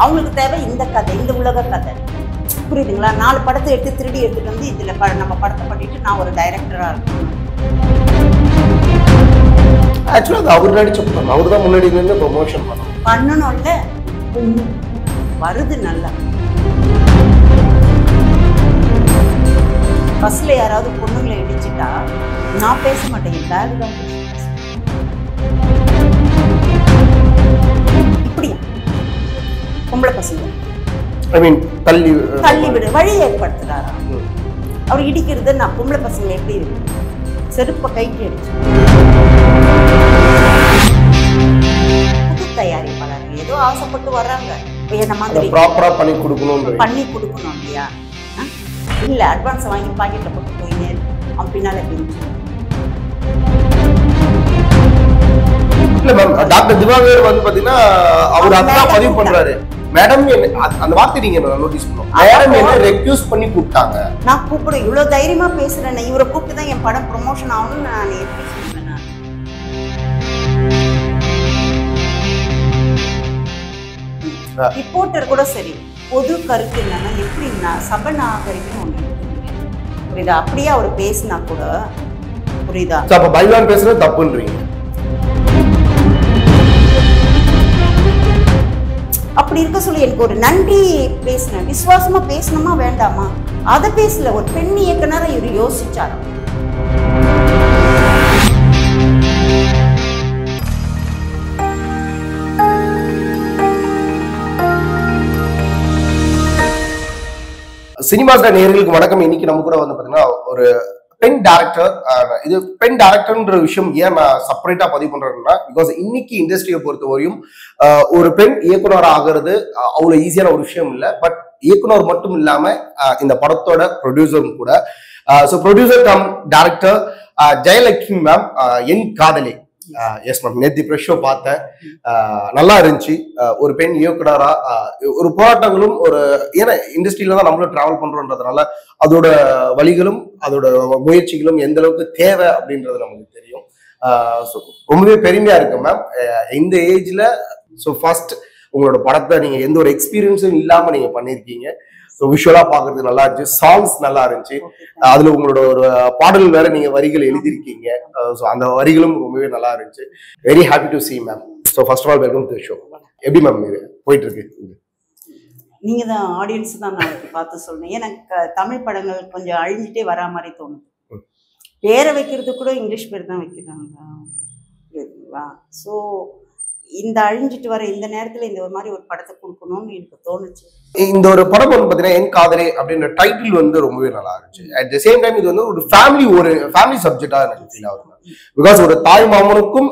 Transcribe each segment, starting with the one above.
அவங்களுக்கு தேவை இந்த கதை, இந்த உலக கதை. புரியுதுங்களா? 4 படத்தை எடுத்து திருடி எடுத்துட்டு வந்து இதுல நம்ம படத்தை பண்ணிட்டு நான் ஒரு டைரக்டரா இருக்கேன். ஆக்சுவலா அது அவர் நடிச்ச படம், அவர் தான் முன்னாடி நின்று ப்ரொமோஷன் பண்ணணும்ல. வருது நல்லா. பஸ்ல யாராவது பொண்ணுங்களை இடிச்சுட்டா நான் பேச மாட்டேன், பேக் தான் இப்படியா பொம்பளை பசங்க தள்ளி விடு வழி ஏற்படுத்துறாரா அவர் இடிக்கிறது. நான் பொம்பளை பசங்க எப்படி இருக்கு, செருப்ப கைக்கு அடிச்சு. புது தயாரிப்பாளர்கள் ஏதோ ஆசைப்பட்டு வர்றாங்க, என்ன மாதிரி பண்ணி கொடுக்கணும் இல்லையா? இல்ல அட்வான்ஸ் வாங்கி பாக்கெட்ல போட்டு போயினே அவன் பின்னால பிரிச்சு. இல்ல மேம், டாக்டர் திவாகர் வந்து பாத்தீங்கன்னா அவர் அதான் பதிவு பண்றாரு. மேடம் அந்த வார்த்தை நீங்க நோட்டீஸ் பண்ணுவோம். மேடம் என்ன ரெக்யூஸ் பண்ணி கூப்பிட்டாங்க. நான் கூப்பிட இவ்வளவு தைரியமா பேசுறேன். இவரை கூப்பிட்டு தான் என் படம் ப்ரொமோஷன் ஆகணும்னு நான் எப்படி சொல்றேன். ரிப்போர்ட்டர் கூட சரி, பொது கருத்து என்னன்னா எப்படின்னா சபநாகரிகம் ஒண்ணு புரியுதா? அப்படியே அவர் பேசினா கூட புரியுதா? அப்ப பைலான் பேசுறது தப்புன்றீங்க. அப்படி இருக்க சொல்லி எனக்கு ஒரு நன்றி பேசினேன், விசுவாசமா பேசணுமா வேண்டாமா அதை பேசல. ஒரு பெண் இயக்குனரை இவர் யோசிச்சாராம். சினிமா நேயர்களுக்கு வணக்கம். இன்னைக்கு நம்ம கூட வந்து பாத்தீங்கன்னா ஒரு பெண் டைரக்டர். இது பெண் டைரக்டர்ன்ற விஷயம் ஏன் நான் செப்பரேட்டா பதிவு பண்றேன்னா, பிகாஸ் இன்னைக்கு இண்டஸ்ட்ரியை பொறுத்தவரையும் ஒரு பெண் இயக்குனர் ஆகிறது அவ்வளவு ஈஸியான ஒரு விஷயம் இல்லை. பட் இயக்குனர் மட்டும் இல்லாம இந்த படத்தோட ப்ரொடியூசரும் கூட. So producer cum director Jayalakshmi ma'am, என் காதலே. எஸ் மேம், நேற்று ப்ரெஷ் ஷோ பார்த்தேன், நல்லா இருந்துச்சு. ஒரு பெண் இயக்குனரா ஒரு போராட்டங்களும் ஒரு ஏன்னா இண்டஸ்ட்ரியில தான் நம்மளும் டிராவல் பண்றோன்றதுனால அதோட வழிகளும் அதோட முயற்சிகளும் எந்த அளவுக்கு தேவை அப்படின்றது நமக்கு தெரியும். ஸோ ரொம்பவே பெருமையா இருக்கு மேம் இந்த ஏஜ்ல. ஸோ ஃபர்ஸ்ட் உங்களோட படத்தை நீங்க எந்த ஒரு எக்ஸ்பீரியன்ஸும் இல்லாம நீங்க பண்ணிருக்கீங்க. ஸோ விஷுவலா பாக்குறது நல்லா இருந்துச்சு, சாங்ஸ் நல்லா இருந்துச்சு. அதுல உங்களோட ஒரு பாடல் வேற நீங்க வரிகள் எழுதிருக்கீங்க. ஸோ அந்த வரிகளும் ரொம்பவே நல்லா இருந்துச்சு. Very happy to see ma'am. So first of all welcome to show. எப்படி மேம் இது போயிட்டு இருக்கு? நீங்க தான் ஆடியன்ஸ் தான் நான் பார்த்து சொல்லணும். எனக்கு தமிழ் படங்கள் கொஞ்சம் அழிஞ்சிட்டே வரா மாதிரி தோணுது. பேரை வைக்கிறது கூட இங்கிலீஷ் பேர் தான் வைக்கிறாங்க. ஸோ இந்த அழிஞ்சிட்டு வர இந்த நேரத்துல இந்த மாதிரி ஒரு படத்தை கொடுக்கணும்னு எனக்கு தோணுச்சு. இந்த ஒரு படம் வந்து பாத்தீங்கன்னா என் காதலே அப்படின்ற டைட்டில் வந்து ரொம்பவே நல்லா இருந்துச்சு. அட் த சேம் டைம் இது வந்து ஒரு ஃபேமிலி சப்ஜெக்டா எனக்கு ஃபீல் ஆகுது. பிகாஸ் ஒரு தாய் மாமனுக்கும்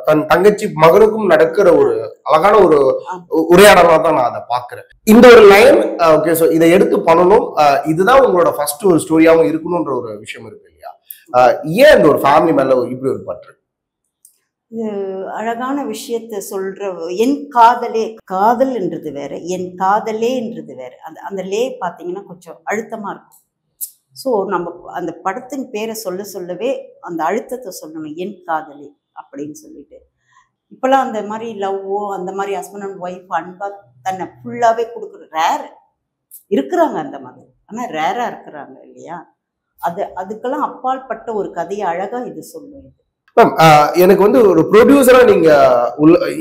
தன் தங்கச்சி மகனுக்கும் நடக்கிற ஒரு அழகான ஒரு உரையாடலா தான் நான் அதை பாக்குறேன். இந்த ஒரு லைன் ஓகே, ஸோ இதை எடுத்து பண்ணணும், இதுதான் உங்களோட ஃபர்ஸ்ட் ஒரு ஸ்டோரியாவும் இருக்கணும்ன்ற ஒரு விஷயம் இருக்கு இல்லையா? ஏன் இந்த ஒரு ஃபேமிலி மேல இப்படி ஒரு பற்று? இது அழகான விஷயத்த சொல்ற. என் காதலே, காதல் என்றது வேற, என் காதலே என்றது வேற. அந்த லே பார்த்தீங்கன்னா கொஞ்சம் அழுத்தமா இருக்கும். ஸோ நம்ம அந்த படத்தின் பேரை சொல்லவே அந்த அழுத்தத்தை சொல்லணும், என் காதலே அப்படின்னு சொல்லிட்டு. இப்பெல்லாம் அந்த மாதிரி லவ்வோ அந்த மாதிரி ஹஸ்பண்ட் அண்ட் ஒய்ஃப் அன்பா தன்னை ஃபுல்லாவே கொடுக்குற ரேர் இருக்கிறாங்க அந்த மாதிரி, ஆனால் ரேரா இருக்கிறாங்க இல்லையா? அதுக்கெல்லாம் அப்பால் பட்ட ஒரு கதையை அழகா இது சொல்லும். மேம் எனக்கு வந்து ஒரு ப்ரொடியூசரா நீங்க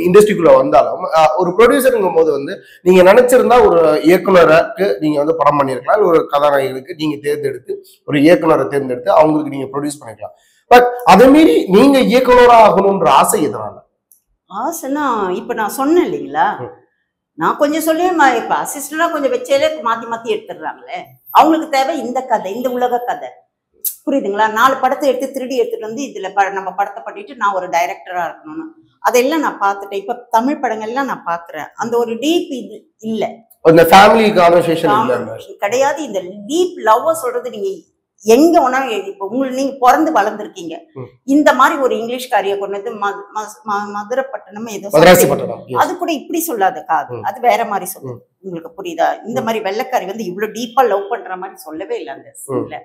இண்டஸ்ட்ரிக்குள்ள வந்தாலும் ஒரு ப்ரொடியூசருங்கும் போது வந்து நீங்க நினைச்சிருந்தா ஒரு இயக்குனருக்கு நீங்க வந்து படம் பண்ணிருக்கலாம், ஒரு கதாநாயகனுக்கு நீங்க தேர்ந்தெடுத்து ஒரு இயக்குனரை தேர்ந்தெடுத்து அவங்களுக்கு நீங்க ப்ரொடியூஸ் பண்ணிக்கலாம். பட் அதை மீறி நீங்க இயக்குனரா ஆகணும்ன்ற ஆசை எதனால? ஆசைன்னா இப்ப நான் சொன்னேன் இல்லைங்களா, நான் கொஞ்சம் சொல்லி இப்ப அசிஸ்டண்டா கொஞ்சம் வச்சாலே மாத்தி எடுத்துடுறாங்களே. அவங்களுக்கு தேவை இந்த கதை, இந்த உலக கதை. புரியுதுங்களா? 4 படத்தை எடுத்து திருடி எடுத்துட்டு வந்து இதுல நம்ம படத்தை பண்ணிட்டு நான் ஒரு டைரக்டரா இருக்கணும்னு அதெல்லாம் நான் பார்த்துட்டேன். இப்ப தமிழ் படங்கள்லாம் நான் பாக்குறேன். அந்த ஒரு டீப் இது இல்ல, அந்த ஃபேமிலி கான்வர்சேஷன் கிடையாது. இந்த டீப் லவ் சொல்றது நீங்க எங்க வேணா, இப்ப நீங்க பிறந்து வளர்ந்துருக்கீங்க, இந்த மாதிரி ஒரு இங்கிலீஷ்காரிய கொண்டு மதுரைப்பட்டினம் ஏதோ அது கூட இப்படி சொல்லாத காது, அது வேற மாதிரி சொல்லுது. உங்களுக்கு புரியுதா? இந்த மாதிரி வெள்ளைக்காரி வந்து இவ்வளவு டீப்பா லவ் பண்ற மாதிரி சொல்லவே இல்லை அந்த சீன்ல.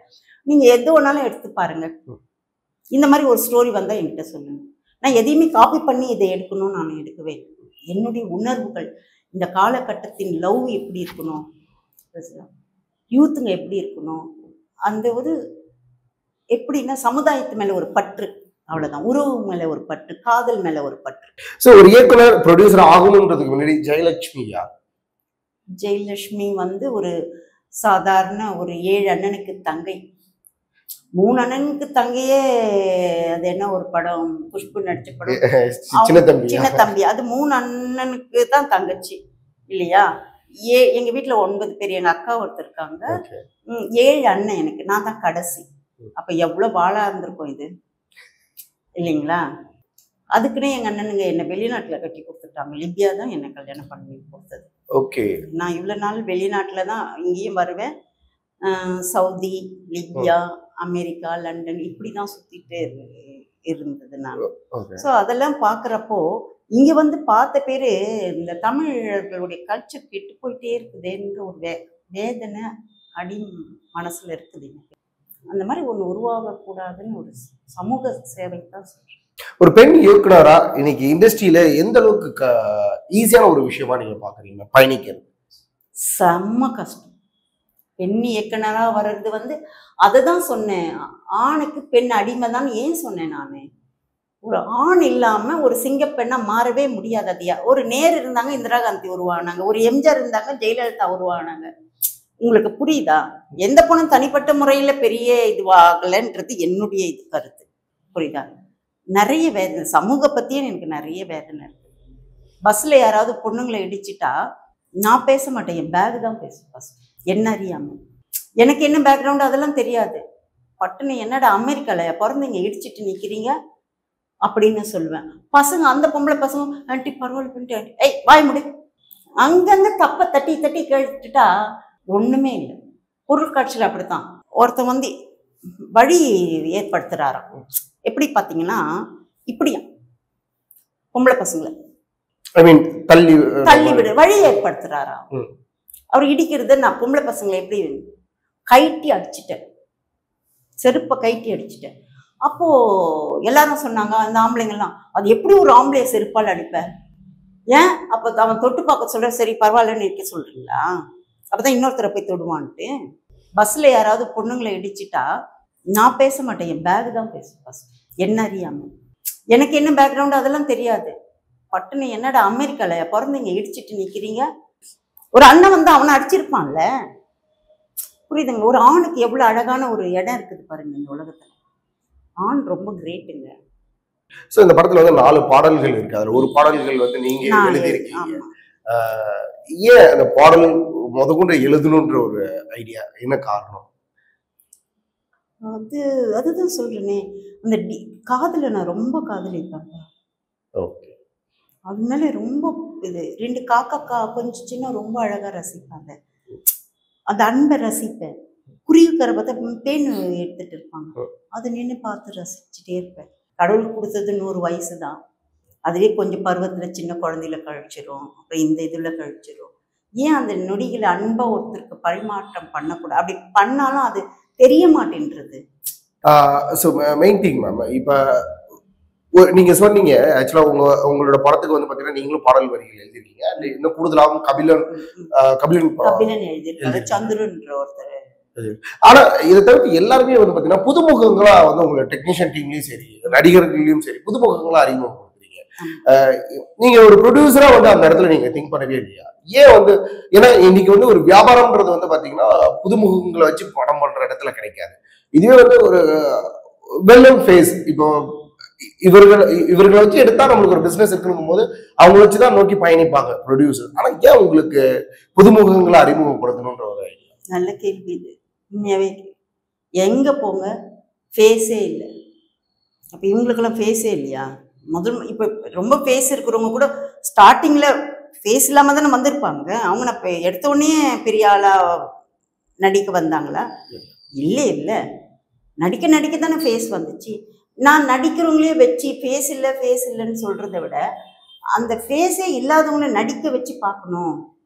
நீங்க எது வேணாலும் எடுத்து பாருங்க. இந்த மாதிரி ஒரு ஸ்டோரி வந்தா என்கிட்ட சொல்லுங்க. நான் எதையுமே காப்பி பண்ணி இதை எடுக்கணும்னு நான் எடுக்கவே இல்லை. என்னுடைய உணர்வுகள் இந்த காலகட்டத்தின் லவ் எப்படி இருக்கணும், யூத்துங்க எப்படி இருக்கணும், அந்த ஒரு எப்படின்னா சமுதாயத்து மேல ஒரு பற்று, அவ்வளவுதான். உறவு மேல ஒரு பற்று, காதல் மேல ஒரு பற்று. சோ ஒரு இயக்குனர் ப்ரொடியூசர் ஆகணும்ன்றதுக்கு முன்னாடி ஜெயலட்சுமி யார்? ஜெயலட்சுமி வந்து ஒரு சாதாரண ஒரு 7 அண்ணனுக்கு தங்கை. 3 அண்ணனுக்கு தங்கையே. அது என்ன ஒரு படம், குஷ்பு நடிச்ச படம், சின்ன தம்பி. சின்ன தம்பி. அது 3 அண்ணனுக்கு தான் தங்கச்சி இல்லையா? எங்க வீட்டுல 9 பேர். எங்க அக்கா ஒருத்தர் இருக்காங்க. 7 அண்ணன் எனக்கு. நான் தான் கடைசி. அப்ப எவ்வளவு வாழா இருந்திருக்கும் இது இல்லைங்களா? அதுக்குன்னே எங்க அண்ணனுங்க என்ன வெளிநாட்டுல கட்டி கொடுத்துட்டாங்க. லிபியா தான் என்ன கல்யாணம் பண்ணி கொடுத்தது. ஓகே. நான் இவ்வளவு நாள் வெளிநாட்டுல தான், இங்கேயும் வருவேன், சவுதி, லிபியா, அமெரிக்கா, லண்டன் இப்படிதான் சுத்திட்டு இருந்தது நான். ஸோ அதெல்லாம் பார்க்குறப்போ இங்க வந்து பார்த்த பேரு இந்த தமிழர்களுடைய கல்ச்சர் கெட்டு போயிட்டே இருக்குதுன்ற ஒரு வேதனை அடி மனசுல இருக்குது எனக்கு. அந்த மாதிரி ஒன்று உருவாகக்கூடாதுன்னு ஒரு சமூக சேவை தான் சொல்றேன். ஒரு பெண் இயக்குனரா இன்னைக்கு இண்டஸ்ட்ரியில எந்த அளவுக்கு ஈஸியான ஒரு விஷயமா நீங்க பாக்குறீங்க பயணிக்கிறது? செம்ம கஷ்டம். பெண் இயக்குனரா வர்றது வந்து அதை தான் சொன்னேன். ஆணுக்கு பெண் அடிமை தான் ஏன் சொன்னேன் நான். ஒரு ஆண் இல்லாம ஒரு சிங்கப்பெண்ணா மாறவே முடியாது. அதியா ஒரு நேரு இருந்தாங்க, இந்திரா காந்தி உருவானாங்க. ஒரு எம்ஜிஆர் இருந்தாங்க, ஜெயலலிதா உருவானாங்க. உங்களுக்கு புரியுதா? எந்த பொண்ணும் தனிப்பட்ட முறையில பெரிய இதுவாகலன்றது என்னுடைய இது கருத்து. புரியுதா? நிறைய வேதனை, சமூக பத்தியே எனக்கு நிறைய வேதனை இருக்கு. பஸ்ல யாராவது பொண்ணுங்களை இடிச்சிட்டா நான் பேச மாட்டேன், என் பேக் தான் பேசும் ஃபர்ஸ்ட். என்ன அறியாம. எனக்கு என்ன பேக்ரவுண்ட் அதெல்லாம் தெரியாது. பட்டுன்னு என்னடா அமெரிக்கால பிறந்தீங்க இடிச்சிட்டு நிக்கிறீங்க அப்படின்னு சொல்லுவேன். பசங்க, அந்த பொம்பளை பசங்க, ஆண்டி பரவாயில்ல பண்ணிட்டு, ஏய் வாய் முடி. அங்கங்க தப்ப தட்டி தட்டி கேட்டுட்டா ஒண்ணுமே இல்லை. பொருட்காட்சியில் அப்படித்தான் ஒருத்தன் வந்து வழி ஏற்படுத்துறாராம். எப்படி பாத்தீங்கன்னா இப்படியா பொம்பளை பசங்களை தள்ளி விடு வழி ஏற்படுத்துறாரா. அவர் இடிக்கிறது நான் பொம்பளை பசங்களை எப்படி கைட்டி அடிச்சுட்டேன், செருப்பை கைட்டி அடிச்சுட்டேன். அப்போ எல்லாரும் சொன்னாங்க, அந்த ஆம்பளைங்கெல்லாம், அது எப்படி ஒரு ஆம்பளைய செருப்பால் அடிப்ப? ஏன் அப்ப அவன் தொட்டு பார்க்க சொல்ற, சரி பரவாயில்லன்னு இருக்க சொல்றீங்களா? அப்பதான் இன்னொருத்தரை போய் தொடுவான்ட்டு. பஸ்ல யாராவது பொண்ணுங்களை இடிச்சிட்டா நான் பேச மாட்டேன், என் பேக் தான் பேசும் ஃபர்ஸ்ட். என்ன அறியாம. எனக்கு என்ன பேக்ரவுண்ட் அதெல்லாம் தெரியாது. பட்டுன்னு என்னடா அமெரிக்கால பிறந்தீங்க இடிச்சிட்டு நிக்கிறீங்க. ஒரு அண்ணன் வந்து அவனை அடிச்சிருப்பான்ல. புரியுதுங்க? ஒரு ஆணுக்கு எவ்வளவு அழகான ஒரு இடம் இருக்குது பாருங்க இந்த உலகத்துல. ஆண் ரொம்ப கிரேட்டுங்க. சோ இந்த படத்துல வந்து 4 பாடல்கள் இருக்கு. அதுல ஒரு பாடல்கள் வந்து நீங்க எழுதியிருக்கீங்க. ஏன் அந்த பாடல் முதற்கொண்டு எழுதணும்ன்ற ஒரு ஐடியா, என்ன காரணம்? அதுதான் சொல்றேனே, அந்த காதல நான் ரொம்ப காதலிப்பேன். ஓகே. அதனால ரொம்ப இது 2 காக்கா கொஞ்சம் சின்ன ரொம்ப அழகா ரசிப்பாங்க. அந்த அன்பை ரசிப்பேன். குருவிக்கரை பார்த்தா பேன் எடுத்துட்டு இருப்பாங்க, அதை நின்று பார்த்து ரசிச்சுட்டே இருப்பேன். கடவுள் கொடுத்தது 100 வயசு தான். அதுவே கொஞ்சம் பருவத்துல சின்ன குழந்தையில கழிச்சிரும், அப்புறம் இந்த இதுல கழிச்சிரும். ஏன் அந்த நொடிகளை அன்பை ஒருத்தருக்கு பரிமாற்றம் பண்ணக்கூடாது? அப்படி பண்ணாலும் அது தெரிய மாட்டேன்றது. மெயின் திங் மேம், இப்ப நீங்க சொன்னீங்க ஆக்சுவலா உங்களோட படத்துக்கு வந்து பாத்தீங்கன்னா நீங்களும் பாடல் வரிகள் எழுதிருக்கீங்க. இன்னும் கூடுதலாகவும் கபிலன் எழுதியிருக்காரு, சந்துருன்ற ஒருத்தர். ஆனா இதை தவிர்த்து எல்லாருமே வந்து பாத்தீங்கன்னா புதுமுகங்களா வந்து உங்களோட டெக்னீஷியன் டீம்லயும் சரி, நடிகர்களையும் சரி, புதுமுகங்களா அறிமுகப்படுத்துறீங்க. நீங்க ஒரு ப்ரொடியூசரா வந்து அந்த இடத்துல நீங்க திங்க் பண்ணவே இல்லையா? ஏன் வந்து, ஏன்னா இன்னைக்கு வந்து ஒரு வியாபாரம்ன்றது வந்து பாத்தீங்கன்னா புதுமுகங்களை வச்சு படம் பண்ற இடத்துல கிடைக்காது. இதுவே வந்து ஒரு வெல் ஃபேஸ், இப்போ இவர்களை வச்சு எடுத்தா நம்மளுக்கு ஒரு பிசினஸ் இருக்குங்கும் போது அவங்க வச்சுதான் நோக்கி பயணிப்பாங்க ப்ரொடியூசர். ஆனா ஏன் உங்களுக்கு புதுமுகங்களை அறிமுகப்படுத்தணும்ன்ற ஒரு ஐடியா? நல்ல கேள்வி இது. உண்மையாவே எங்க போங்க ஃபேஸே இல்லை. அப்ப இவங்களுக்கெல்லாம் ஃபேஸே இல்லையா? முதல் இப்ப ரொம்ப ஃபேஸ் இருக்கிறவங்க கூட ஸ்டார்டிங்ல ஃபேஸ் இல்லாம தானே வந்திருப்பாங்க. அவங்க நான் எடுத்த உடனே பெரிய ஆளா நடிக்க வந்தாங்களா? இல்லை, நடிக்க தானே ஃபேஸ் வந்துச்சு. நான் நடிக்கிறவங்களே வச்சு ஃபேஸ் இல்லைன்னு சொல்றதை விட அந்த ஃபேஸே இல்லாதவங்கள நடிக்க வச்சு பார்க்கணும்.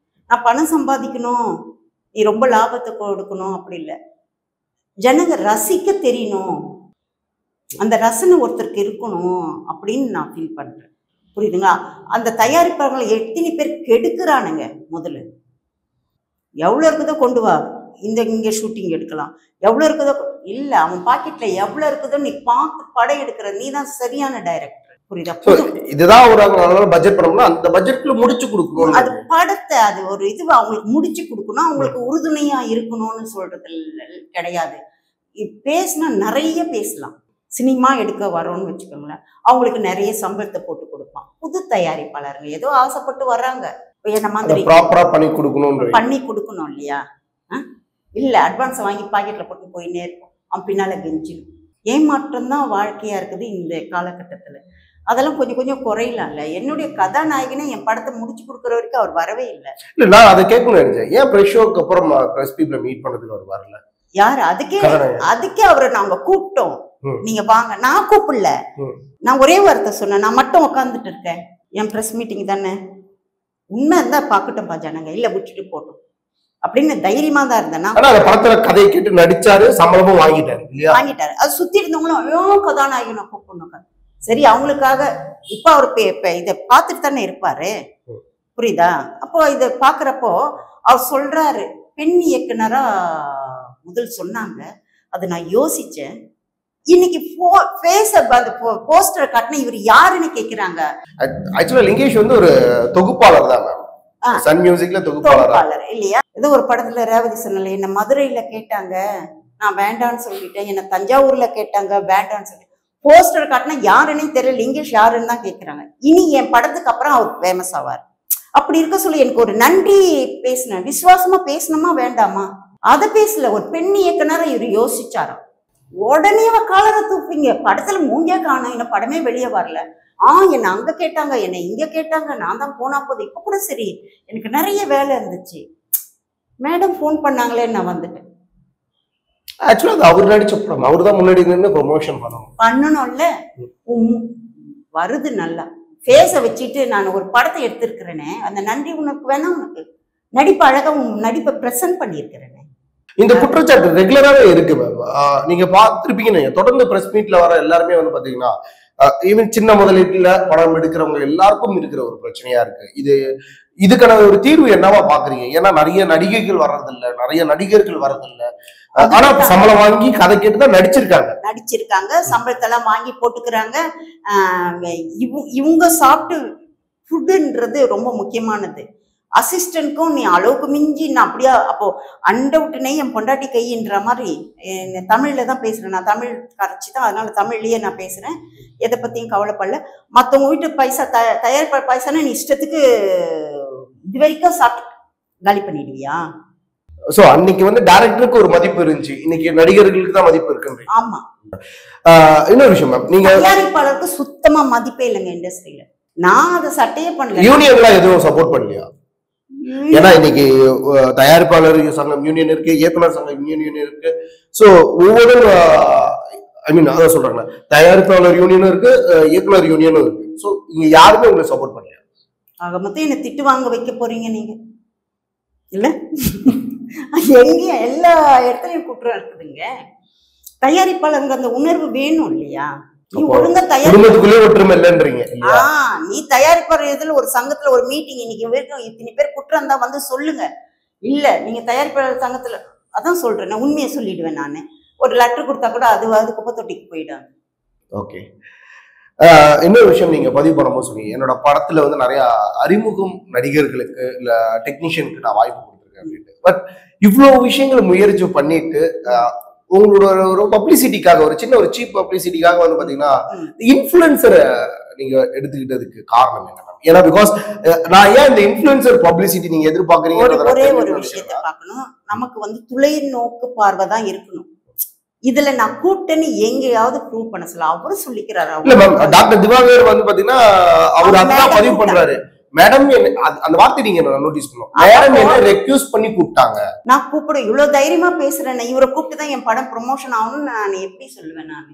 நான் பணம் சம்பாதிக்கணும், நீ ரொம்ப லாபத்தை கொடுக்கணும் அப்படி இல்லை. ஜனங்க ரசிக்க தெரியணும், அந்த ரசனை ஒருத்தருக்கு இருக்கணும் அப்படின்னு நான் ஃபீல் பண்றேன். புரியுதுங்களா? அந்த தயாரிப்பாளர்களை எத்தனை பேர் கெடுக்கிறானுங்க. முதல்ல எவ்வளோ இருக்குதோ கொண்டு வா, இங்கே ஷூட்டிங் எடுக்கலாம், எவ்வளோ இருக்குதோ இல்லை, அவன் பாக்கெட்ல எவ்வளோ இருக்குதோ நீ பார்த்து படம் எடுக்கிற நீ தான் சரியான டைரக்டர். புரியுதா? இதுதான் ஒரு பட்ஜெட் பண்ணோம்னா அந்த பட்ஜெட்ல முடிச்சு கொடுக்கணும். அது படத்தை அது ஒரு இது அவங்களுக்கு முடிச்சு கொடுக்கணும், அவங்களுக்கு உறுதுணையா இருக்கணும்னு சொல்றது கிடையாது. பேசினா நிறைய பேசலாம். சினிமா எடுக்க வரோன்னு வச்சுக்கோங்களேன், அவங்களுக்கு நிறைய சம்பளத்தை போட்டு கொடுப்பான். புது தயாரிப்பாளருங்க ஏதோ ஆசைப்பட்டு வர்றாங்க, என்ன மாதிரி ப்ராப்பரா பண்ணி கொடுக்கணும் இல்லையா? இல்ல அட்வான்ஸ் வாங்கி பாக்கெட்ல போட்டு போயின்னே இருக்கும், அவன் பின்னால கெஞ்சிடும். ஏமாற்றம் தான் வாழ்க்கையா இருக்குது இந்த காலகட்டத்துல. அதெல்லாம் கொஞ்சம் கொஞ்சம் குறையலாம்ல. என்னுடைய கதாநாயகனே என் படத்தை முடிச்சு கொடுக்குற வரைக்கும் அவர் வரவே இல்லை. இல்ல நான் அதை கேட்கணும்னு நினைச்சேன், ஏன் பிரஸ் ஷோக்கு அப்புறம் பிரஸ் பீப்புளை மீட் பண்ணதுக்கு அவர் வரல? யாரு? அதுக்கே அவரை நாங்க கூப்பிட்டோம், நீங்க வாங்க. நான் கூப்பிடல, நான் ஒரே வார்த்தை சொன்னேன், நான் மட்டும் உட்காந்துட்டு இருக்கேன், என் பிரஸ் மீட்டிங் தானே, உண்மை இருந்தா பாக்கட்டும்பா ஜனங்க, இல்ல விட்டுட்டு போட்டோம் அப்படின்னு தைரியமா தான் இருந்தேன். படத்துல கதையை கேட்டு நடிச்சாரு, சம்பளமும் வாங்கிட்டாரு. அது சுத்தி இருந்தவங்களும் ஐயோ கதாநாயகனை கூப்பிடணும். சரி, அவங்களுக்காக இப்ப அவர் இதை பார்த்துட்டு தானே இருப்பாரு, புரியுதா? அப்போ இதை பாக்குறப்போ அவர் சொல்றாரு, பெண் இயக்குனரா முதல் சொன்னாங்க, அதை நான் யோசிச்சேன். இன்னைக்கு போஸ்டர் காட்டின இவர் யாருன்னு கேக்குறாங்க. ஆக்சுவலா லிங்கேஷ் வந்து ஒரு தொகுப்பாளர் தான், சன் மியூசிக்ல தொகுப்பாளர் இல்லையா? ஏதோ ஒரு படத்துல ரேவதி சொன்னல, என்ன மதுரையில கேட்டாங்க நான் வேண்டான்னு சொல்லிட்டேன், என்ன தஞ்சாவூர்ல கேட்டாங்க வேண்டான்னு சொல்லி, போஸ்டர் காட்டினா யாருன்னே தெரியல, லிங்கேஷ் யாருன்னு தான் கேட்குறாங்க. இனி என் படத்துக்கு அப்புறம் அவர் ஃபேமஸ் ஆவார். அப்படி இருக்க சொல்லி எனக்கு ஒரு நன்றி பேசினேன், விசுவாசமா பேசணுமா வேண்டாமா அதை பேசல. ஒரு பெண் இயக்குனரை இவர் யோசிச்சாராம். உடனே அவ காலரை தூப்பிங்க, படத்துல மூஞ்சே காணும், என்ன படமே வெளியே வரல. என்னை அங்க கேட்டாங்க, என்னை இங்க கேட்டாங்க, நான் தான் போனா போதும். இப்ப கூட சரி, எனக்கு நிறைய வேலை இருந்துச்சு, மேடம் போன் பண்ணாங்களே, நான் வந்துட்டேன். ஆக்சுவலா அது அவர் நடிச்ச படம், அவர் தான் முன்னாடி நின்று ப்ரொமோஷன் பண்ணணும்ல. வருது நல்லா ஃபேஸை வச்சுட்டு நான் ஒரு படத்தை எடுத்திருக்கிறேனே, அந்த நன்றி உனக்கு வேணா, உனக்கு நடிப்பு அழகா நடிப்பை பிரசன்ட் பண்ணியிருக்கிறேனே. இந்த குற்றச்சாட்டு ரெகுலராகவே இருக்கு மேம். நீங்க பார்த்துருப்பீங்க, நீங்க தொடர்ந்து பிரஸ் மீட்ல வர எல்லாருமே வந்து பாத்தீங்கன்னா, ஈவன் சின்ன முதலீட்டுல படம் எடுக்கிறவங்க எல்லாருக்கும் இருக்கிற ஒரு பிரச்சனையா இருக்கு. இதுக்கான ஒரு தீர்வு என்னவா பாக்குறீங்க? ஏன்னா நிறைய நடிகைகள் வர்றதில்ல, நிறைய நடிகர்கள் வர்றதில்ல, ஆனா சம்பளம் வாங்கி கதை கேட்டுதான் நடிச்சிருக்காங்க, சம்பளத்தெல்லாம் வாங்கி போட்டுக்கிறாங்க. இவங்க சாப்பிட்டு ஃபுட்டுன்றது ரொம்ப முக்கியமானது. அசிஸ்டன்ட்க்கும் நீ அளவுக்கு மிஞ்சி நான் அப்படியா, அப்போ அண்டவுட்டுனே என் பொண்டாட்டி கைன்ற மாதிரி தமிழ்ல தான் பேசுறேன். நான் தமிழ் கரைச்சி தான், அதனால தமிழ்லயே நான் பேசுறேன், எதை பத்தியும் கவலைப்படல. மற்றவங்க வீட்டு பைசா தயாரிப்பாளர் பைசானா நீ இஷ்டத்துக்கு இது வரைக்கும் சாப்பிட்டு காலி பண்ணிடுவியா? சோ அன்னைக்கு வந்து டைரக்டருக்கு ஒரு மதிப்பு இருந்துச்சு, இன்னைக்கு நடிகர்களுக்கு தான் மதிப்பு இருக்கு. ஆமா. இன்னொரு விஷயம் மேம், நீங்க தயாரிப்பாளருக்கு சுத்தமா மதிப்பே இல்லைங்க இண்டஸ்ட்ரியில. நான் அதை சட்டையே பண்ணல. யூனியன்லாம் எதுவும் சப்போர்ட் பண்ணலையா? ஏன்னா இன்னைக்கு தயாரிப்பாளர் சங்கம் யூனியன் இருக்கு, இயக்குனர் சங்கம் யூனியன் இருக்கு. சோ ஒவ்வொரு அதான் சொல்றாங்க, தயாரிப்பாளர் யூனியனும் இருக்கு, இயக்குனர் யூனியனும் இருக்கு. சோ இங்க யாருமே உங்களை சப்போர்ட் பண்ணலையா? ஆக மொத்தம் என்ன திட்டு வாங்க வைக்க போறீங்க நீங்க இல்ல? எங்க எல்லா இடத்துலயும் குற்றம் இருக்குதுங்க. தயாரிப்பாளருக்கு அந்த உணர்வு வேணும் இல்லையா? நீ ஒழுங்கா நீ தயாரிப்பாளர் இதுல ஒரு சங்கத்துல ஒரு மீட்டிங் இன்னைக்கு வரைக்கும் இத்தனை பேர் குற்றம் தான் வந்து சொல்லுங்க. இல்ல நீங்க தயாரிப்பாளர் சங்கத்துல, அதான் சொல்றேன், நான் உண்மையை சொல்லிடுவேன். நானு ஒரு லெட்டர் கொடுத்தா கூட அது குப்பை தொட்டிக்கு போயிடாது. ஓகே. இன்னொரு விஷயம் நீங்க பதிவு பண்ணும்போது சொன்னீங்க, என்னோட படத்துல வந்து நிறைய அறிமுகம் நடிகர்களுக்கு இல்ல டெக்னீஷியனுக்கு நான் வாய்ப்பு கொடுத்துருக்கேன் அப்படின்ட்டு. பட் இவ்வளவு விஷயங்களை முயற்சி பண்ணிட்டு உங்களோட ஒரு பப்ளிசிட்டிக்காக, ஒரு சின்ன ஒரு சீப் பப்ளிசிட்டிக்காக வந்து பாத்தீங்கன்னா இன்ஃபுளுசரை நீங்க எடுத்துக்கிட்டதுக்கு காரணம் என்ன? ஏன்னா பிகாஸ் நான் ஏன் இந்த இன்ஃபுளுசர் பப்ளிசிட்டி நீங்க எதிர்பார்க்கறீங்க? ஒரே ஒரு விஷயத்தை பார்க்கணும், நமக்கு வந்து தொலைநோக்கு பார்வை தான் இருக்கணும். இதுல நான் கூட்டணி எங்கேயாவது ப்ரூவ் பண்ண சொல்ல அவரும் சொல்லிக்கிறாரு. இல்ல மேம், டாக்டர் திவாகர் வந்து பாத்தீங்கன்னா அவர் அதான் பதிவு பண்றாரு, மேடம் அந்த வார்த்தை நீங்க நோட்டீஸ் பண்ணும், மேடம் என்ன ரெக்யூஸ் பண்ணி கூப்பிட்டாங்க. நான் கூப்பிட இவ்வளவு தைரியமா பேசுறேன், இவரை கூப்பிட்டு தான் என் படம் ப்ரொமோஷன் ஆகணும்னு நான் எப்படி சொல்லுவேன்? நான்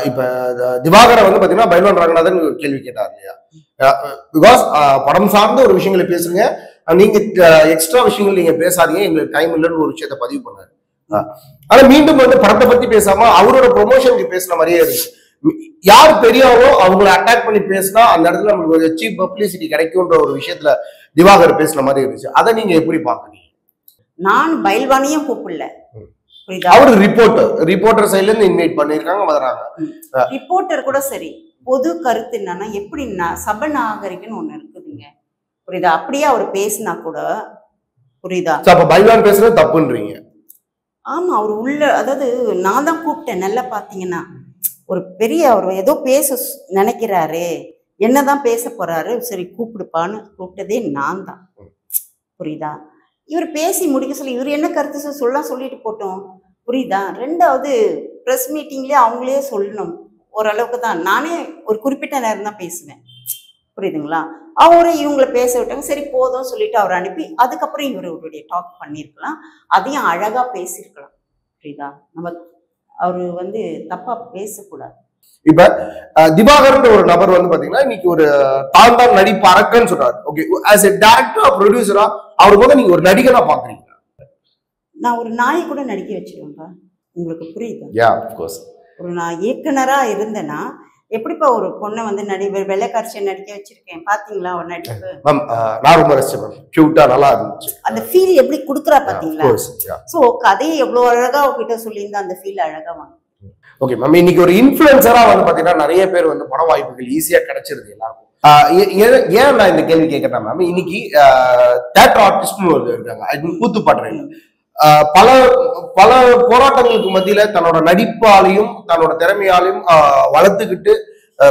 இப்ப திவாகரை வந்து பாத்தீங்கன்னா பைலோன் ரங்கநாதன் கேள்வி கேட்டார் இல்லையா? பிகாஸ் படம் சார்ந்த ஒரு விஷயங்களை பேசுங்க, நீங்க எக்ஸ்ட்ரா விஷயங்கள் நீங்க பேசாதீங்க, எங்களுக்கு டைம் இல்லைன்னு ஒரு விஷயத்த பதிவு பண்ணாரு. ஆனா மீண்டும் வந்து படத்தை பத்தி பேசாம அவரோட ப்ரொமோஷனுக்கு பேசுற மாதிரியே இருக்கு. யார் பெரியவரோ அவங்களை அட்டாக் பண்ணி பேசினா அந்த இடத்துல நமக்கு ஒரு சீப் பப்ளிசிட்டி கிடைக்கும்ன்ற ஒரு விஷயத்துல திவாகர் பேசுன மாதிரி இருந்துச்சு. அதை நீங்க எப்படி பாக்குறீங்க? நான் பயில்வானையும் கூப்பிடல, புரியுதா? அவரு ரிப்போர்ட்டர் சைட்ல இருந்து இன்வைட் பண்ணிருக்காங்க, வர்றாங்க. ரிப்போர்ட்டர் கூட சரி, பொது கருத்து என்னன்னா எப்படி சபை நாகரிகன்னு ஒண்ணு இருக்குதுங்க, புரியுதா? அப்படியே அவர் பேசினா கூட, புரியுதா? அப்ப பயில்வான் பேசுறது தப்புன்றீங்க? ஆமா, அவர் உள்ள, அதாவது நான் தான் கூப்பிட்டேன். நல்லா பாத்தீங்கன்னா ஒரு பெரிய அவர் ஏதோ பேச நினைக்கிறாரு, என்னதான் பேச போறாரு, சரி கூப்பிடுப்பான்னு கூப்பிட்டதே நான் தான், புரியுதா? இவர் பேசி முடிக்க சொல்லி இவர் என்ன கருத்து சொல்லிட்டு போட்டோம், புரியுதா? ரெண்டாவது ப்ரெஸ் மீட்டிங்லேயே அவங்களே சொல்லணும், ஓரளவுக்கு தான். நானே ஒரு குறிப்பிட்ட நேரம் தான் பேசுவேன், புரியுதுங்களா? அவரை இவங்களை பேச விட்டாங்க, சரி போதும் சொல்லிட்டு அவர் அனுப்பி அதுக்கப்புறம் இவருடைய டாக் பண்ணியிருக்கலாம், அதையும் அழகா பேசியிருக்கலாம், புரியுதா? நம்ம அவரு தப்பா பேசக்கூடாது. இப்ப திவாகர்ன்ற ஒரு நபர் பாத்தீங்கன்னா இன்னைக்கு ஒரு தான் நடிப்பு அரக்கன்னு சொல்றாரு. ஓகே, ஆஸ் எ டைரக்டரா ப்ரொடியூசரா அவருக்கு நீங்க ஒரு நடிகனா பாக்குறீங்க? நான் ஒரு நாயை கூட நடிக்க வச்சிருவேன்ப்பா, உங்களுக்கு புரியுது? ஒரு நான் இயக்குனரா இருந்தேன்னா எப்படிப்பா ஒரு பொண்ணை நடிகர் வெள்ளைக்காட்சியை நடிக்க வச்சிருக்கேன், பாத்தீங்களா? ஒரு நடிப்பு நான் ரொம்ப ரசிச்சேன், கியூட்டா நல்லா இருந்துச்சு. அந்த ஃபீல் எப்படி குடுக்குறா பாத்தீங்களா? சோ கதையை எவ்வளவு அழகா அவகிட்ட சொல்லியிருந்தா அந்த ஃபீல் அழகா வாங்க. ஓகே மேம், இன்னைக்கு ஒரு இன்ஃபுளுசரா பாத்தீங்கன்னா நிறைய பேர் பட வாய்ப்புகள் ஈஸியா கிடைச்சிருது எல்லாருக்கும். ஏன் நான் இந்த கேள்வி கேட்கிறேன் மேம், இன்னைக்கு தியேட்டர் ஆர்டிஸ்ட்னு இருக்காங்க, கூத்து பாடுறேன். பல பல போராட்டங்களுக்கு மத்தியில தன்னோட நடிப்பாலையும் தன்னோட திறமையாலையும் வளர்த்துக்கிட்டு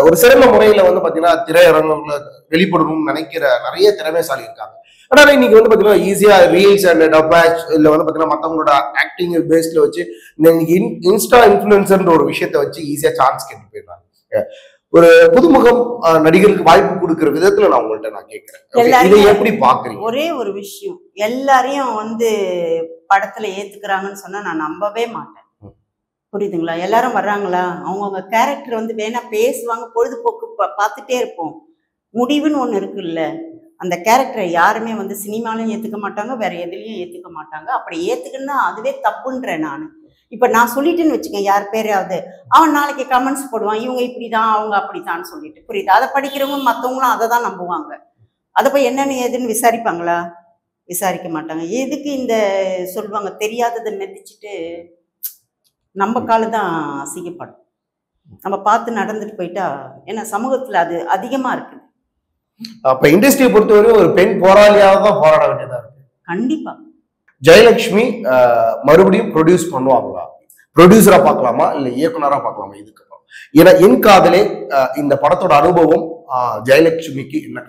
ஒரு சிறந்த முறையில பாத்தீங்கன்னா திரையரங்குல வெளிப்படணும்னு நினைக்கிற நிறைய திறமைசாலி இருக்காங்க. ஆனா இன்னைக்கு பாத்தீங்கன்னா ஈஸியா ரீல்ஸ் அண்ட் டப்பாச் இல்ல பாத்தீங்கன்னா மத்தவங்களோட ஆக்டிங் பேஸ்ல வச்சு இன்ஸ்டா இன்ஃபுளுசர்ன்ற ஒரு விஷயத்த வச்சு ஈஸியா சான்ஸ் கேட்டு போயிடுறாங்க. ஒரு புதுமுகம் நடிகருக்கு வாய்ப்பு கொடுக்கிற விதத்துல நான் உங்கள்கிட்ட கேட்கிறேன், இதை எப்படி பாக்குறீங்க? ஒரே ஒரு விஷயம், எல்லாரையும் படத்துல ஏத்துக்கிறாங்கன்னு சொன்னா நான் நம்பவே மாட்டேன், புரியுதுங்களா? எல்லாரும் வர்றாங்களா, அவங்கவுங்க கேரக்டர் வேணா பேசுவாங்க, பொழுதுபோக்கு பார்த்துட்டே இருப்போம். முடிவுன்னு ஒண்ணு இருக்குல்ல, அந்த கேரக்டரை யாருமே சினிமாலையும் ஏத்துக்க மாட்டாங்க, வேற எதுலயும் ஏத்துக்க மாட்டாங்க. அப்படி ஏத்துக்குன்னா அதுவே தப்புன்றேன் நான். இப்ப நான் சொல்லிட்டேன்னு வச்சுக்கேன், யார் பேரையாவது, அவன் நாளைக்கு கமெண்ட்ஸ் போடுவான், இவங்க இப்படிதான் அவங்க அப்படித்தான்னு சொல்லிட்டு, புரியுது? அதை படிக்கிறவங்க மற்றவங்களும் அதை தான் நம்புவாங்க. அதை போய் என்னன்னு ஏதுன்னு விசாரிப்பாங்களா? விசாரிக்க மாட்டாங்க. எதுக்கு இந்த சொல்லுவாங்க, தெரியாததை மெதிச்சுட்டு நம்ம காலம் தான் அசிங்கப்படும். நம்ம பார்த்து நடந்துட்டு போயிட்டா, ஏன்னா சமூகத்துல அது அதிகமா இருக்குது. அப்ப இண்டஸ்ட்ரியை பொறுத்தவரை ஒரு பெண் போராளியாக தான் போராட வேண்டியதா இருக்கு. கண்டிப்பா. ஜெயலட்சுமி மறுபடியும் ப்ரொடியூஸ் பண்ணுவாங்களா? ப்ரொடியூசரா பார்க்கலாமா இல்ல இயக்குனரா பார்க்கலாமா? இதுக்கு ஏன்னா என் காதலே இந்த படத்தோட அனுபவம் ஜெயலட்சுமிக்கு என்ன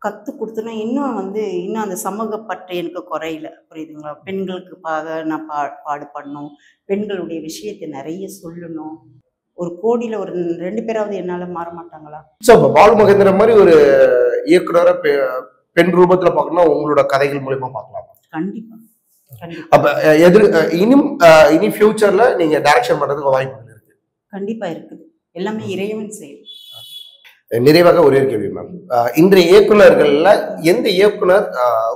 கத்து கொடுத்தனா இன்னும் இன்னும் அந்த சமூக பற்று எனக்கு குறையில, புரியுதுங்களா? பெண்களுக்கு நான் பாடுபடணும், பெண்களுடைய விஷயத்தை நிறைய சொல்லணும். ஒரு கோடியில ஒரு 2 பேராவது என்னால மாற மாட்டாங்களா? பாலு மகேந்திரன் மாதிரி ஒரு இயக்குனரை பெண் ரூபத்துல பார்க்கணும்னா உங்களோட கதைகள் மூலமா பார்க்கலாம். கண்டிப்பா. அப்ப இனி ஃபியூச்சர்ல நீங்க டைரக்ஷன் பண்றதுக்கு வாய்ப்புகள் இருக்கு? கண்டிப்பா இருக்குது, எல்லாமே இறைவன் செயல். நிறைவாக ஒரே ஒரு கேள்வி மேம், இன்றைய இயக்குனர்கள்ல எந்த இயக்குனர்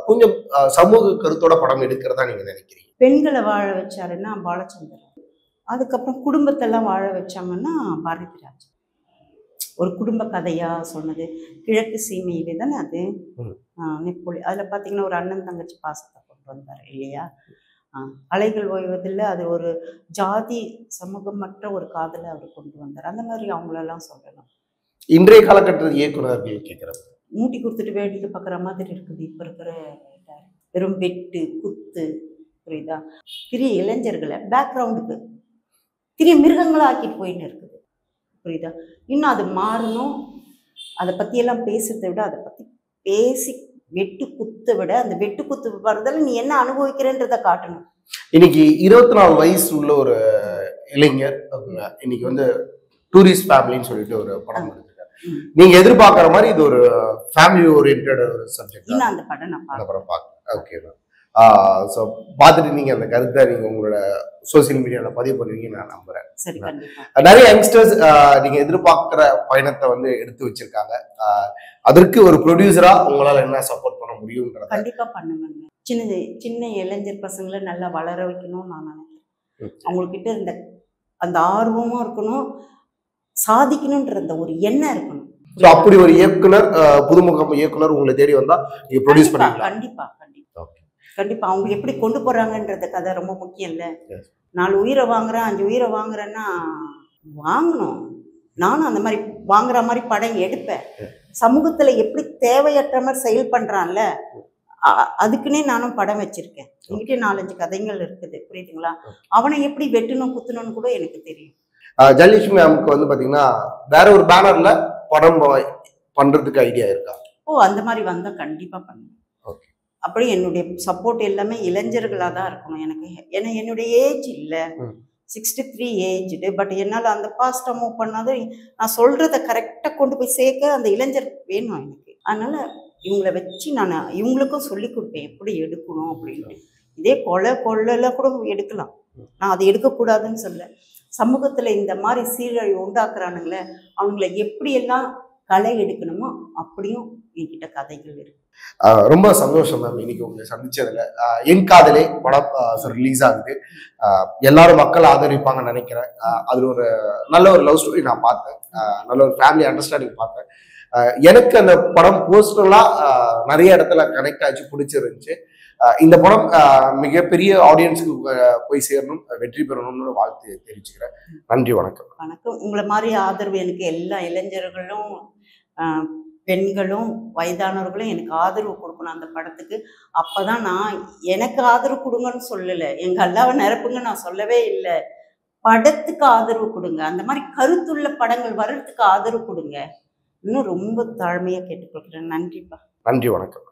கொஞ்சம் சமூக கருத்தோட படம் எடுக்கிறதா நீங்க நினைக்கிறீங்க? பெண்களை வாழ வச்சாருன்னா பாலச்சந்திரன், அதுக்கப்புறம் குடும்பத்தெல்லாம் வாழ வச்சாங்கன்னா பாரதிராஜ். ஒரு குடும்ப கதையா சொன்னது, கிழக்கு சீமையிலே தானே அது, நெப்போலி. அதுல பாத்தீங்கன்னா ஒரு அண்ணன் தங்கச்சி பாசத்தை கொண்டு வந்தாரு இல்லையா? அலைகள் ஓய்வதில் அது ஒரு ஜாதி சமூகமற்ற ஒரு காதலை அவர் கொண்டு வந்தார். அந்த மாதிரி அவங்களெல்லாம் சொல்லலாம். இன்றைய காலகட்டத்தில் இயக்குனர்கள் கேட்கிறேன், மூட்டி கொடுத்துட்டு வேடிக்கை பார்க்குற மாதிரி இருக்குது இப்ப இருக்கிற வெறும் வெட்டு குத்து, புரியுதா? பெரிய இளைஞர்களை பேக்ரவுண்டுக்கு பெரிய மிருகங்களா ஆக்கிட்டு போயின்னு இருக்குது, புரியுதா? இன்னும் அது மாறணும். அதை பற்றியெல்லாம் பேசுறதை விட அதை பற்றி பேசி வெட்டு குத்தை விட அந்த வெட்டு குத்து வர்றதால நீ என்ன அனுபவிக்கிறன்றதை காட்டணும். இன்னைக்கு 24 வயசு உள்ள ஒரு இளைஞர் இன்னைக்கு டூரிஸ்ட் ஃபேமிலின்னு சொல்லிட்டு ஒரு படம் எடுத்திருக்காரு. நீங்க எதிர்பார்க்குற மாதிரி இது ஒரு ஃபேமிலி ஓரியன்டட் ஒரு சப்ஜெக்ட். இன்னும் அந்த படம் நான் பார்க்குறேன். Okay ma'am. ஸோ பார்த்துட்டு நீங்க அந்த கருத்தை நீங்க உங்களோட சோசியல் மீடியாவில் பதிவு பண்ணுவீங்கன்னு நான் நம்புறேன். நிறைய யங்ஸ்டர்ஸ் நீங்க எதிர்பார்க்குற பயணத்தை எடுத்து வச்சிருக்காங்க. அதற்கு ஒரு ப்ரொடியூசரா உங்களால என்ன சப்போர்ட் பண்ண முடியும்ன்றத கண்டிப்பா பண்ணுங்க. சின்ன சின்ன இளைஞர் பசங்களை நல்லா வளர வைக்கணும்னு நான் நினைக்கிறேன். அவங்கக்கிட்ட இருந்த அந்த ஆர்வமும் இருக்கணும், சாதிக்கணுன்ற அந்த ஒரு எண்ணம் இருக்கணும். So, அப்படி ஒரு இயக்குனர் புதுமுகம் இயக்குனர் உங்களை தேடி வந்தா நீங்க ப்ரொடியூஸ் கண்டிப்பா பண்ணுவீங்களா? கண்டிப்பா கண்டிப்பா Okay. கண்டிப்பா அவங்க எப்படி கொண்டு போறாங்கன்றது கதை ரொம்ப முக்கியம் இல்ல. Yes. 4 உயிரை வாங்குறேன் 5 உயிரை வாங்குறேன்னா வாங்கணும். நானும் அந்த மாதிரி வாங்குற மாதிரி படம் எடுப்பேன். சமூகத்துல எப்படி தேவையற்ற மாதிரி செயல் பண்றான்ல, அதுக்குன்னே நானும் படம் வச்சிருக்கேன். என்கிட்ட 4-5 கதைகள் இருக்குது, புரியுதுங்களா? அவனை எப்படி வெட்டணும் குத்தணும்னு கூட எனக்கு தெரியும். ஜெயலட்சுமி மேம்க்கு வந்து பாத்தீங்கன்னா வேற ஒரு பேனர்ல படம் பண்றதுக்கு ஐடியா இருக்கா? அந்த மாதிரி வந்தா கண்டிப்பா பண்ணுவேன். ஓகே. அப்படி என்னுடைய சப்போர்ட் எல்லாமே இளைஞர்களாக தான் இருக்கணும் எனக்கு. ஏன்னா என்னுடைய ஏஜ் இல்லை, 63 ஏஜ்டு. பட் என்னால் அந்த பாஸ்ட்டை மூவ் பண்ணாத நான் சொல்கிறத கரெக்டாக கொண்டு போய் சேர்க்க அந்த இளைஞர் வேணும் எனக்கு. அதனால் இவங்களை வச்சு நான் இவங்களுக்கும் சொல்லி கொடுப்பேன் எப்படி எடுக்கணும் அப்படின்ட்டு. இதே கொள்ளைலாம் கூட எடுக்கலாம், நான் அதை எடுக்கக்கூடாதுன்னு சொல்ல. சமூகத்தில் இந்த மாதிரி சீரழி உண்டாக்குறானுங்களே, அவங்கள எப்படியெல்லாம் களை எடுக்கணுமோ அப்படியும் என்கிட்ட கதைகள் இருக்கு. ரொம்ப சந்தோஷம் மேம் இன்னைக்கு உங்களை சந்திச்சதுல. என் காதலே படம் ரிலீஸ் ஆகுது, எல்லாரும் மக்கள் ஆதரிப்பாங்கன்னு நினைக்கிறேன். அதுல ஒரு நல்ல ஒரு லவ் ஸ்டோரி நான் பார்த்தேன், நல்ல ஒரு ஃபேமிலி அண்டர்ஸ்டாண்டிங் பார்த்தேன். எனக்கு அந்த படம் பர்சனலா நிறைய இடத்துல கனெக்ட் ஆச்சு, பிடிச்சிருந்துச்சு. இந்த படம் மிகப்பெரிய ஆடியன்ஸுக்கு போய் சேரணும், வெற்றி பெறணும்னு வாழ்த்து தெரிவிச்சுக்கிறேன். நன்றி, வணக்கம். வணக்கம். உங்களை மாதிரி ஆதரவு எனக்கு எல்லா இளைஞர்களும் பெண்களும் வயதானவர்களும் எனக்கு ஆதரவு கொடுக்கணும் அந்த படத்துக்கு. அப்போதான் நான் எனக்கு ஆதரவு கொடுங்கன்னு சொல்லலை, எங்கள் அல்லாவை நிரப்புங்க நான் சொல்லவே இல்லை. படத்துக்கு ஆதரவு கொடுங்க, அந்த மாதிரி கருத்துள்ள படங்கள் வர்றதுக்கு ஆதரவு கொடுங்க. இன்னும் ரொம்ப தாழ்மையாக கேட்டுக்கொள்கிறேன். நன்றிப்பா. நன்றி, வணக்கம்.